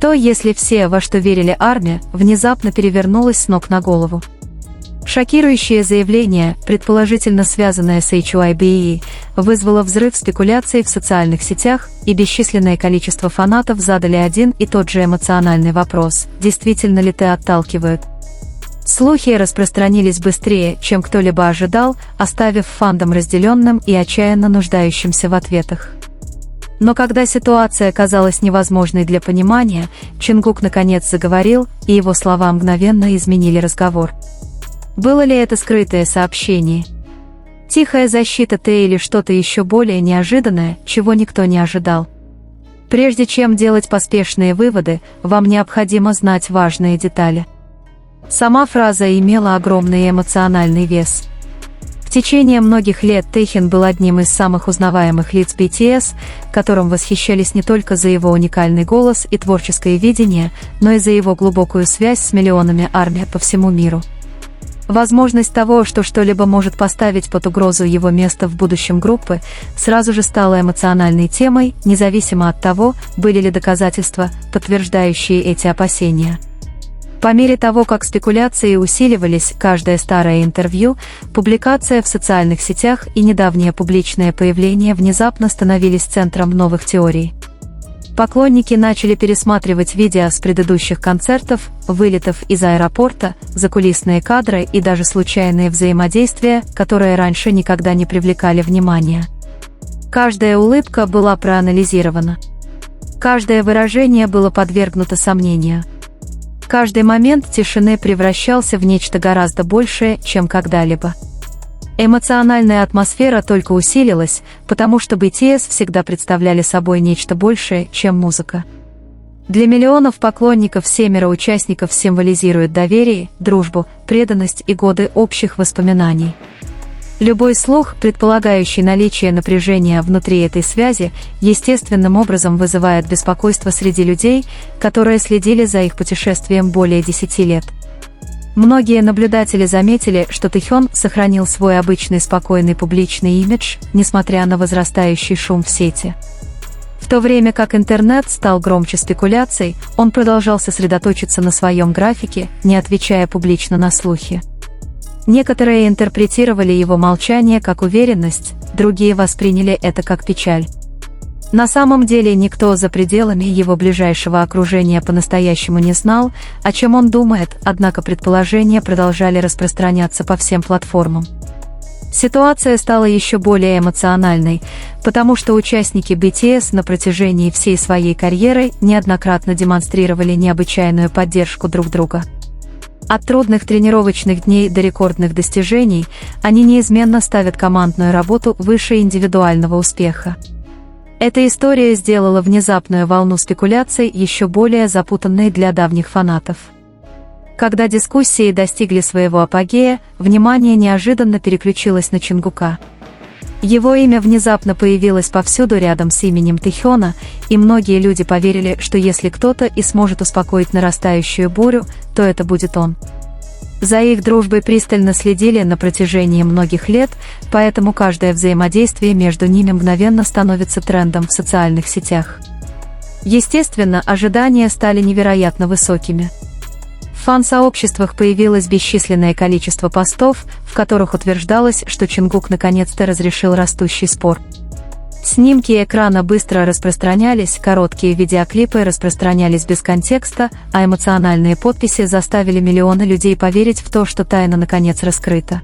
Что, если все, во что верили армия, внезапно перевернулось с ног на голову? Шокирующее заявление, предположительно связанное с HYBE, вызвало взрыв спекуляций в социальных сетях, и бесчисленное количество фанатов задали один и тот же эмоциональный вопрос: действительно ли ты отталкивают? Слухи распространились быстрее, чем кто-либо ожидал, оставив фандом разделенным и отчаянно нуждающимся в ответах. Но когда ситуация казалась невозможной для понимания, Чингук наконец заговорил, и его слова мгновенно изменили разговор. Было ли это скрытое сообщение? Тихая защита Т или что-то еще более неожиданное, чего никто не ожидал? Прежде чем делать поспешные выводы, вам необходимо знать важные детали. Сама фраза имела огромный эмоциональный вес. В течение многих лет Тэйхин был одним из самых узнаваемых лиц BTS, которым восхищались не только за его уникальный голос и творческое видение, но и за его глубокую связь с миллионами армий по всему миру. Возможность того, что что-либо может поставить под угрозу его место в будущем группы, сразу же стала эмоциональной темой, независимо от того, были ли доказательства, подтверждающие эти опасения. По мере того, как спекуляции усиливались, каждое старое интервью, публикация в социальных сетях и недавнее публичное появление внезапно становились центром новых теорий. Поклонники начали пересматривать видео с предыдущих концертов, вылетов из аэропорта, закулисные кадры и даже случайные взаимодействия, которые раньше никогда не привлекали внимания. Каждая улыбка была проанализирована. Каждое выражение было подвергнуто сомнению. Каждый момент тишины превращался в нечто гораздо большее, чем когда-либо. Эмоциональная атмосфера только усилилась, потому что BTS всегда представляли собой нечто большее, чем музыка. Для миллионов поклонников 7 участников символизируют доверие, дружбу, преданность и годы общих воспоминаний. Любой слух, предполагающий наличие напряжения внутри этой связи, естественным образом вызывает беспокойство среди людей, которые следили за их путешествием более 10 лет. Многие наблюдатели заметили, что Тэйхён сохранил свой обычный спокойный публичный имидж, несмотря на возрастающий шум в сети. В то время как интернет стал громче спекуляций, он продолжал сосредоточиться на своем графике, не отвечая публично на слухи. Некоторые интерпретировали его молчание как уверенность, другие восприняли это как печаль. На самом деле никто за пределами его ближайшего окружения по-настоящему не знал, о чем он думает, однако предположения продолжали распространяться по всем платформам. Ситуация стала еще более эмоциональной, потому что участники BTS на протяжении всей своей карьеры неоднократно демонстрировали необычайную поддержку друг друга. От трудных тренировочных дней до рекордных достижений, они неизменно ставят командную работу выше индивидуального успеха. Эта история сделала внезапную волну спекуляций еще более запутанной для давних фанатов. Когда дискуссии достигли своего апогея, внимание неожиданно переключилось на Чингука. Его имя внезапно появилось повсюду рядом с именем Тэйхёна, и многие люди поверили, что если кто-то и сможет успокоить нарастающую бурю, то это будет он. За их дружбой пристально следили на протяжении многих лет, поэтому каждое взаимодействие между ними мгновенно становится трендом в социальных сетях. Естественно, ожидания стали невероятно высокими. В фан-сообществах появилось бесчисленное количество постов, в которых утверждалось, что Чингук наконец-то разрешил растущий спор. Снимки экрана быстро распространялись, короткие видеоклипы распространялись без контекста, а эмоциональные подписи заставили миллионы людей поверить в то, что тайна наконец раскрыта.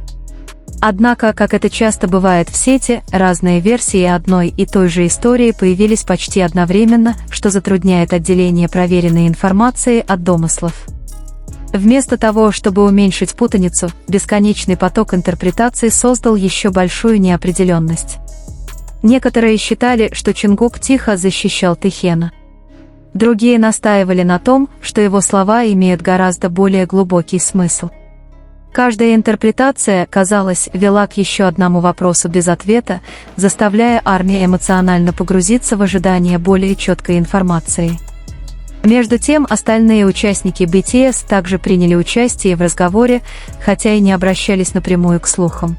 Однако, как это часто бывает в сети, разные версии одной и той же истории появились почти одновременно, что затрудняет отделение проверенной информации от домыслов. Вместо того, чтобы уменьшить путаницу, бесконечный поток интерпретаций создал еще большую неопределенность. Некоторые считали, что Чингук тихо защищал Тэйхёна. Другие настаивали на том, что его слова имеют гораздо более глубокий смысл. Каждая интерпретация, казалось, вела к еще одному вопросу без ответа, заставляя армию эмоционально погрузиться в ожидание более четкой информации. Между тем, остальные участники BTS также приняли участие в разговоре, хотя и не обращались напрямую к слухам.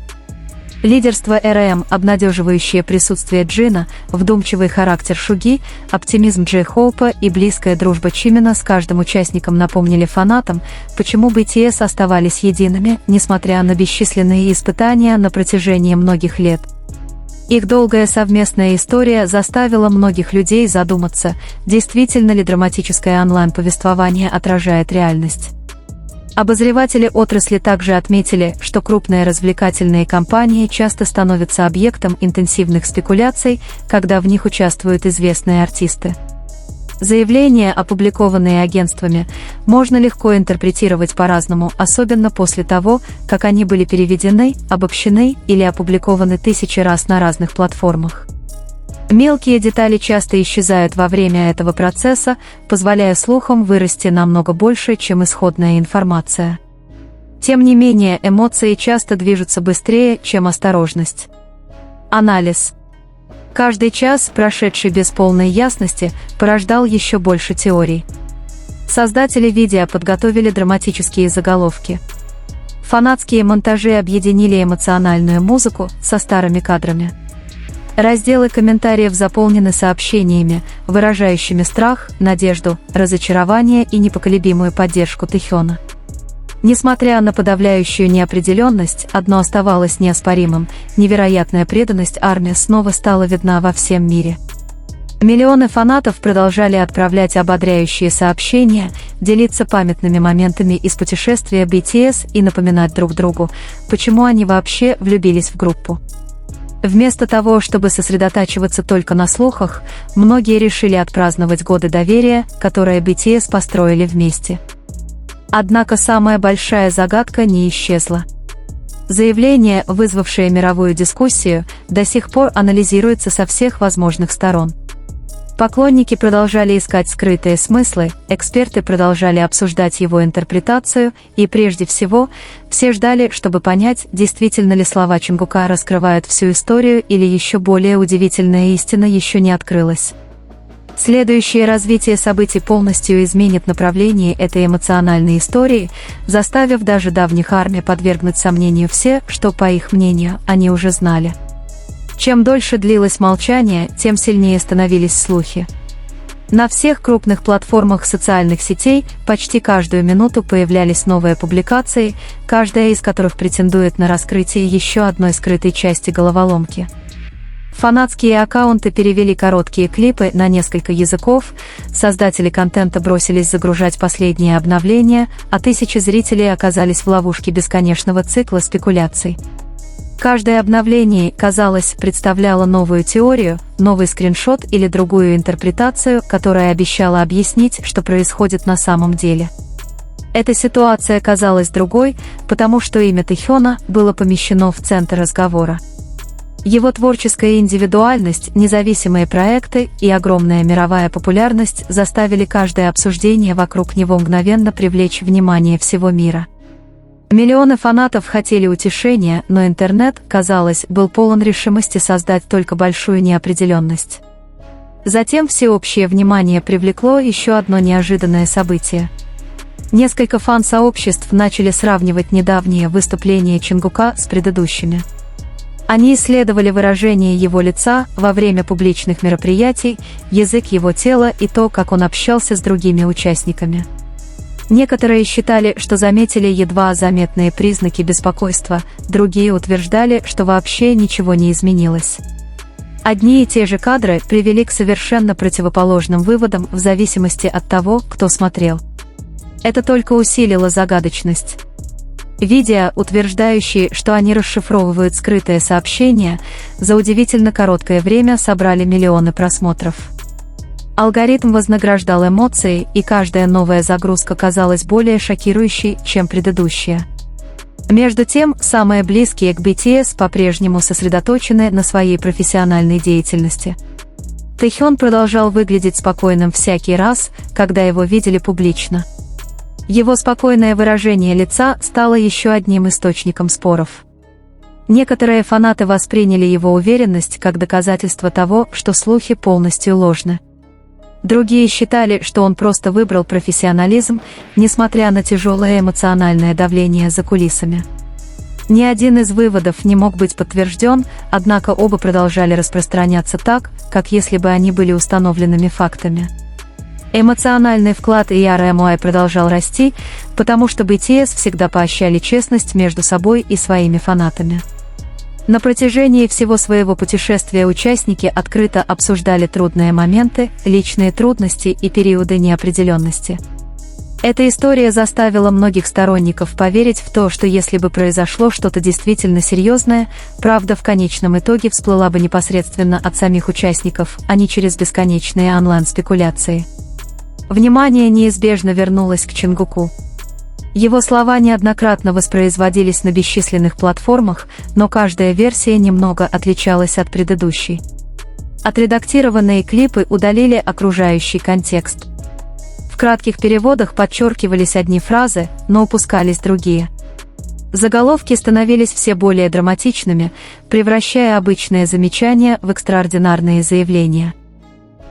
Лидерство РМ, обнадеживающее присутствие Джина, вдумчивый характер Шуги, оптимизм Джей Хоупа и близкая дружба Чимина с каждым участником напомнили фанатам, почему BTS оставались едиными, несмотря на бесчисленные испытания на протяжении многих лет. Их долгая совместная история заставила многих людей задуматься, действительно ли драматическое онлайн-повествование отражает реальность. Обозреватели отрасли также отметили, что крупные развлекательные компании часто становятся объектом интенсивных спекуляций, когда в них участвуют известные артисты. Заявления, опубликованные агентствами, можно легко интерпретировать по-разному, особенно после того, как они были переведены, обобщены или опубликованы тысячи раз на разных платформах. Мелкие детали часто исчезают во время этого процесса, позволяя слухам вырасти намного больше, чем исходная информация. Тем не менее, эмоции часто движутся быстрее, чем осторожность. Анализ. Каждый час, прошедший без полной ясности, порождал еще больше теорий. Создатели видео подготовили драматические заголовки. Фанатские монтажи объединили эмоциональную музыку со старыми кадрами. Разделы комментариев заполнены сообщениями, выражающими страх, надежду, разочарование и непоколебимую поддержку Тэхёна. Несмотря на подавляющую неопределенность, одно оставалось неоспоримым – невероятная преданность армии снова стала видна во всем мире. Миллионы фанатов продолжали отправлять ободряющие сообщения, делиться памятными моментами из путешествия BTS и напоминать друг другу, почему они вообще влюбились в группу. Вместо того, чтобы сосредотачиваться только на слухах, многие решили отпраздновать годы доверия, которые BTS построили вместе. Однако самая большая загадка не исчезла. Заявление, вызвавшее мировую дискуссию, до сих пор анализируется со всех возможных сторон. Поклонники продолжали искать скрытые смыслы, эксперты продолжали обсуждать его интерпретацию, и прежде всего, все ждали, чтобы понять, действительно ли слова Чонгука раскрывают всю историю или еще более удивительная истина еще не открылась. Следующее развитие событий полностью изменит направление этой эмоциональной истории, заставив даже давних армий подвергнуть сомнению все, что, по их мнению, они уже знали. Чем дольше длилось молчание, тем сильнее становились слухи. На всех крупных платформах социальных сетей почти каждую минуту появлялись новые публикации, каждая из которых претендует на раскрытие еще одной скрытой части головоломки. Фанатские аккаунты перевели короткие клипы на несколько языков, создатели контента бросились загружать последние обновления, а тысячи зрителей оказались в ловушке бесконечного цикла спекуляций. Каждое обновление, казалось, представляло новую теорию, новый скриншот или другую интерпретацию, которая обещала объяснить, что происходит на самом деле. Эта ситуация казалась другой, потому что имя Тэхёна было помещено в центр разговора. Его творческая индивидуальность, независимые проекты и огромная мировая популярность заставили каждое обсуждение вокруг него мгновенно привлечь внимание всего мира. Миллионы фанатов хотели утешения, но интернет, казалось, был полон решимости создать только большую неопределенность. Затем всеобщее внимание привлекло еще одно неожиданное событие. Несколько фан-сообществ начали сравнивать недавние выступления Чонгука с предыдущими. Они исследовали выражение его лица во время публичных мероприятий, язык его тела и то, как он общался с другими участниками. Некоторые считали, что заметили едва заметные признаки беспокойства, другие утверждали, что вообще ничего не изменилось. Одни и те же кадры привели к совершенно противоположным выводам в зависимости от того, кто смотрел. Это только усилило загадочность. Видео, утверждающие, что они расшифровывают скрытые сообщения, за удивительно короткое время собрали миллионы просмотров. Алгоритм вознаграждал эмоции, и каждая новая загрузка казалась более шокирующей, чем предыдущая. Между тем, самые близкие к BTS по-прежнему сосредоточены на своей профессиональной деятельности. Тэхён продолжал выглядеть спокойным всякий раз, когда его видели публично. Его спокойное выражение лица стало еще одним источником споров. Некоторые фанаты восприняли его уверенность как доказательство того, что слухи полностью ложны. Другие считали, что он просто выбрал профессионализм, несмотря на тяжелое эмоциональное давление за кулисами. Ни один из выводов не мог быть подтвержден, однако оба продолжали распространяться так, как если бы они были установленными фактами. Эмоциональный вклад ERMY продолжал расти, потому что BTS всегда поощряли честность между собой и своими фанатами. На протяжении всего своего путешествия участники открыто обсуждали трудные моменты, личные трудности и периоды неопределенности. Эта история заставила многих сторонников поверить в то, что если бы произошло что-то действительно серьезное, правда в конечном итоге всплыла бы непосредственно от самих участников, а не через бесконечные онлайн-спекуляции. Внимание неизбежно вернулось к Чонгуку. Его слова неоднократно воспроизводились на бесчисленных платформах, но каждая версия немного отличалась от предыдущей. Отредактированные клипы удалили окружающий контекст. В кратких переводах подчеркивались одни фразы, но упускались другие. Заголовки становились все более драматичными, превращая обычные замечания в экстраординарные заявления.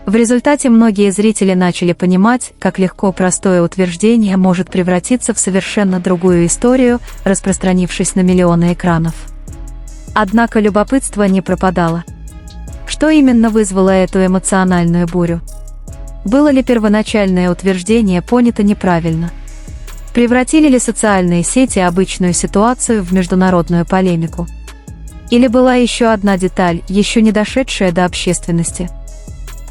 В результате многие зрители начали понимать, как легко простое утверждение может превратиться в совершенно другую историю, распространившись на миллионы экранов. Однако любопытство не пропадало. Что именно вызвало эту эмоциональную бурю? Было ли первоначальное утверждение понято неправильно? Превратили ли социальные сети обычную ситуацию в международную полемику? Или была еще одна деталь, еще не дошедшая до общественности?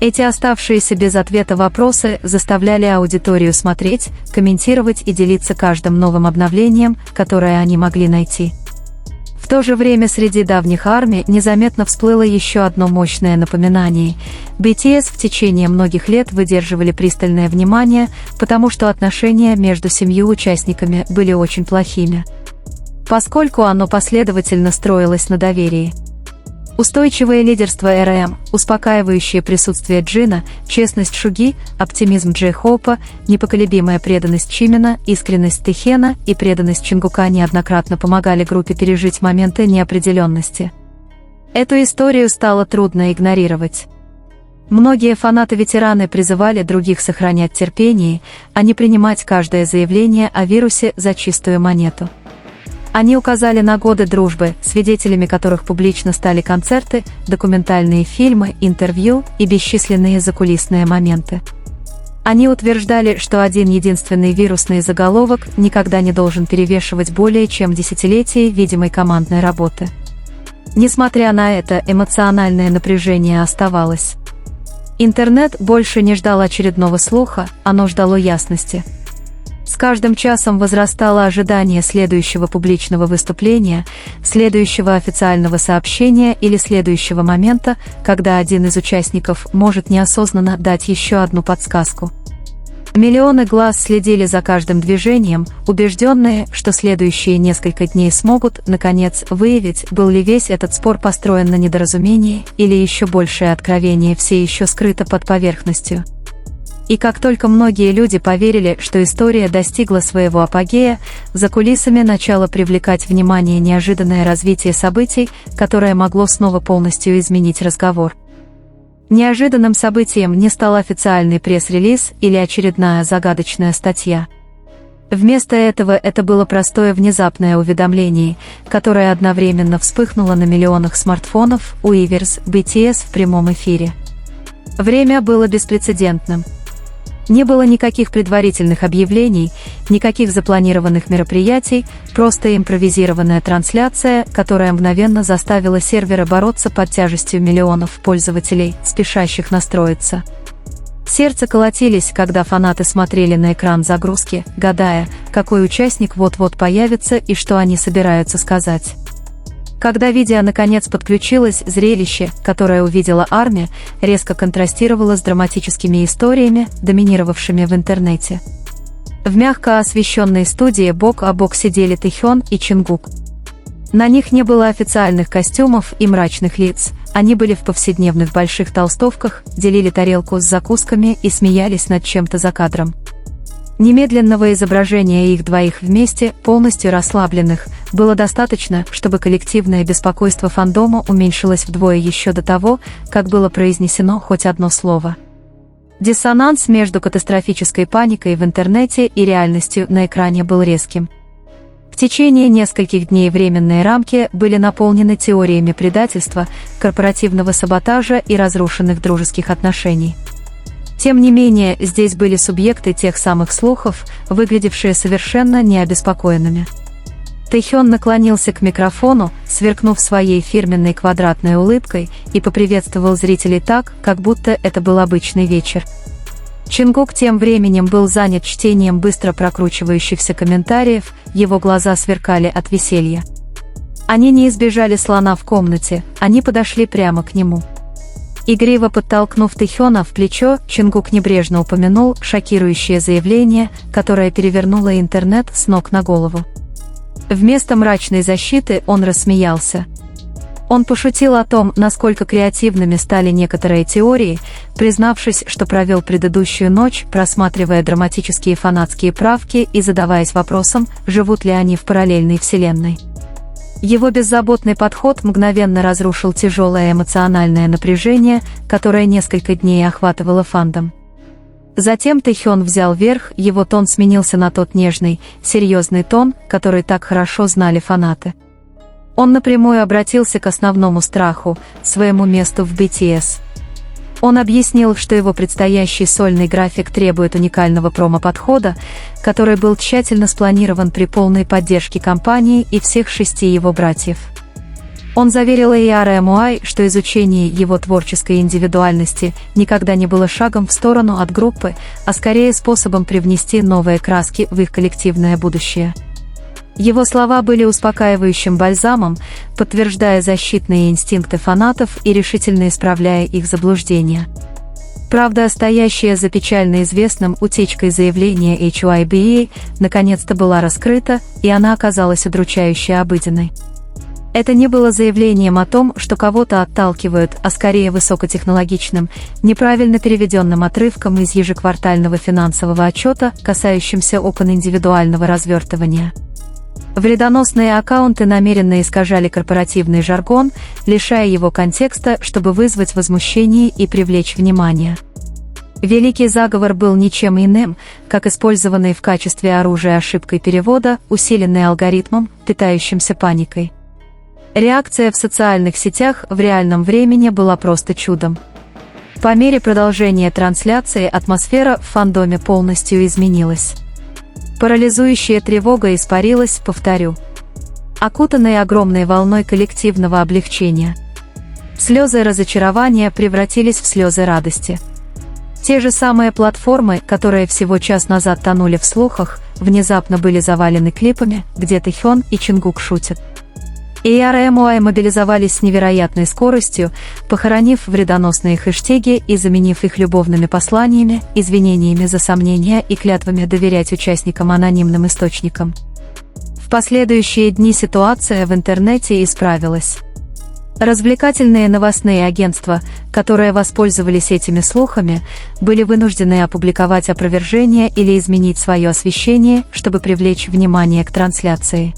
Эти оставшиеся без ответа вопросы заставляли аудиторию смотреть, комментировать и делиться каждым новым обновлением, которое они могли найти. В то же время среди давних ARMY незаметно всплыло еще одно мощное напоминание. BTS в течение многих лет выдерживали пристальное внимание, потому что отношения между 7 участниками были очень плохими, поскольку оно последовательно строилось на доверии. Устойчивое лидерство RM, успокаивающее присутствие Джина, честность Шуги, оптимизм Джей Хоупа, непоколебимая преданность Чимина, искренность Тэхена и преданность Чонгука неоднократно помогали группе пережить моменты неопределенности. Эту историю стало трудно игнорировать. Многие фанаты-ветераны призывали других сохранять терпение, а не принимать каждое заявление о вирусе за чистую монету. Они указали на годы дружбы, свидетелями которых публично стали концерты, документальные фильмы, интервью и бесчисленные закулисные моменты. Они утверждали, что один единственный вирусный заголовок никогда не должен перевешивать более чем десятилетие видимой командной работы. Несмотря на это, эмоциональное напряжение оставалось. Интернет больше не ждал очередного слуха, оно ждало ясности. С каждым часом возрастало ожидание следующего публичного выступления, следующего официального сообщения или следующего момента, когда один из участников может неосознанно дать еще одну подсказку. Миллионы глаз следили за каждым движением, убежденные, что следующие несколько дней смогут, наконец, выявить, был ли весь этот спор построен на недоразумении, или еще большее откровение все еще скрыто под поверхностью. И как только многие люди поверили, что история достигла своего апогея, за кулисами начало привлекать внимание неожиданное развитие событий, которое могло снова полностью изменить разговор. Неожиданным событием не стал официальный пресс-релиз или очередная загадочная статья. Вместо этого это было простое внезапное уведомление, которое одновременно вспыхнуло на миллионах смартфонов у Weverse BTS в прямом эфире. Время было беспрецедентным. Не было никаких предварительных объявлений, никаких запланированных мероприятий, просто импровизированная трансляция, которая мгновенно заставила серверы бороться под тяжестью миллионов пользователей, спешащих настроиться. Сердца колотились, когда фанаты смотрели на экран загрузки, гадая, какой участник вот-вот появится и что они собираются сказать. Когда видео наконец подключилось, зрелище, которое увидела ARMY, резко контрастировало с драматическими историями, доминировавшими в интернете. В мягко освещенной студии бок о бок сидели Тэхён и Чонгук. На них не было официальных костюмов и мрачных лиц, они были в повседневных больших толстовках, делили тарелку с закусками и смеялись над чем-то за кадром. Немедленного изображения их двоих вместе, полностью расслабленных, было достаточно, чтобы коллективное беспокойство фандома уменьшилось вдвое еще до того, как было произнесено хоть одно слово. Диссонанс между катастрофической паникой в интернете и реальностью на экране был резким. В течение нескольких дней временные рамки были наполнены теориями предательства, корпоративного саботажа и разрушенных дружеских отношений. Тем не менее, здесь были субъекты тех самых слухов, выглядевшие совершенно необеспокоенными. Тэхён наклонился к микрофону, сверкнув своей фирменной квадратной улыбкой, и поприветствовал зрителей так, как будто это был обычный вечер. Чингук тем временем был занят чтением быстро прокручивающихся комментариев, его глаза сверкали от веселья. Они не избежали слона в комнате, они подошли прямо к нему. Игриво подтолкнув Тэхёна в плечо, Чингук небрежно упомянул шокирующее заявление, которое перевернуло интернет с ног на голову. Вместо мрачной защиты он рассмеялся. Он пошутил о том, насколько креативными стали некоторые теории, признавшись, что провел предыдущую ночь, просматривая драматические фанатские правки и задаваясь вопросом, живут ли они в параллельной вселенной. Его беззаботный подход мгновенно разрушил тяжелое эмоциональное напряжение, которое несколько дней охватывало фандом. Затем Тэхён взял верх, его тон сменился на тот нежный, серьезный тон, который так хорошо знали фанаты. Он напрямую обратился к основному страху, своему месту в BTS. Он объяснил, что его предстоящий сольный график требует уникального промо-подхода, который был тщательно спланирован при полной поддержке компании и всех 6 его братьев. Он заверил RM, что изучение его творческой индивидуальности никогда не было шагом в сторону от группы, а скорее способом привнести новые краски в их коллективное будущее. Его слова были успокаивающим бальзамом, подтверждая защитные инстинкты фанатов и решительно исправляя их заблуждения. Правда, стоящая за печально известным утечкой заявления HYBE наконец-то была раскрыта, и она оказалась удручающе обыденной. Это не было заявлением о том, что кого-то отталкивают, а скорее высокотехнологичным, неправильно переведенным отрывком из ежеквартального финансового отчета, касающимся индивидуального развертывания. Вредоносные аккаунты намеренно искажали корпоративный жаргон, лишая его контекста, чтобы вызвать возмущение и привлечь внимание. Великий заговор был ничем иным, как использованный в качестве оружия ошибкой перевода, усиленный алгоритмом, питающимся паникой. Реакция в социальных сетях в реальном времени была просто чудом. По мере продолжения трансляции атмосфера в фандоме полностью изменилась. Парализующая тревога испарилась, повторю, окутанной огромной волной коллективного облегчения. Слезы разочарования превратились в слезы радости. Те же самые платформы, которые всего час назад тонули в слухах, внезапно были завалены клипами, где Тэхён и Чингук шутят. RM мобилизовались с невероятной скоростью, похоронив вредоносные хэштеги и заменив их любовными посланиями, извинениями за сомнения и клятвами доверять участникам анонимным источникам. В последующие дни ситуация в интернете исправилась. Развлекательные новостные агентства, которые воспользовались этими слухами, были вынуждены опубликовать опровержение или изменить свое освещение, чтобы привлечь внимание к трансляции.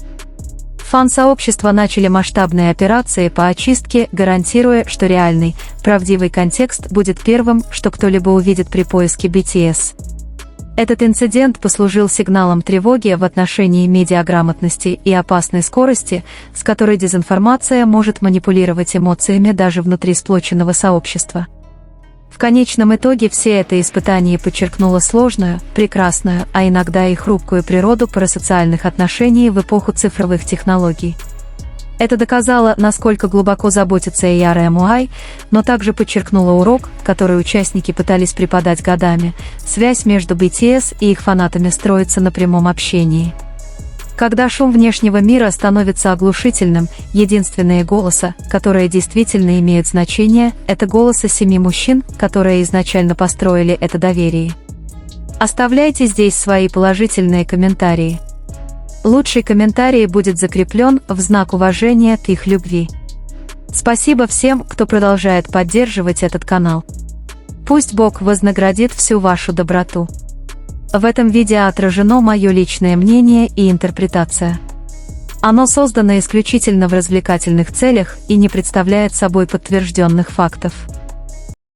Фан-сообщества начали масштабные операции по очистке, гарантируя, что реальный, правдивый контекст будет первым, что кто-либо увидит при поиске BTS. Этот инцидент послужил сигналом тревоги в отношении медиаграмотности и опасной скорости, с которой дезинформация может манипулировать эмоциями даже внутри сплоченного сообщества. В конечном итоге все это испытание подчеркнуло сложную, прекрасную, а иногда и хрупкую природу парасоциальных отношений в эпоху цифровых технологий. Это доказало, насколько глубоко заботится RM, но также подчеркнуло урок, который участники пытались преподать годами: связь между BTS и их фанатами строится на прямом общении. Когда шум внешнего мира становится оглушительным, единственные голоса, которые действительно имеют значение, это голоса 7 мужчин, которые изначально построили это доверие. Оставляйте здесь свои положительные комментарии. Лучший комментарий будет закреплен в знак уважения к их любви. Спасибо всем, кто продолжает поддерживать этот канал. Пусть Бог вознаградит всю вашу доброту. В этом видео отражено мое личное мнение и интерпретация. Оно создано исключительно в развлекательных целях и не представляет собой подтвержденных фактов.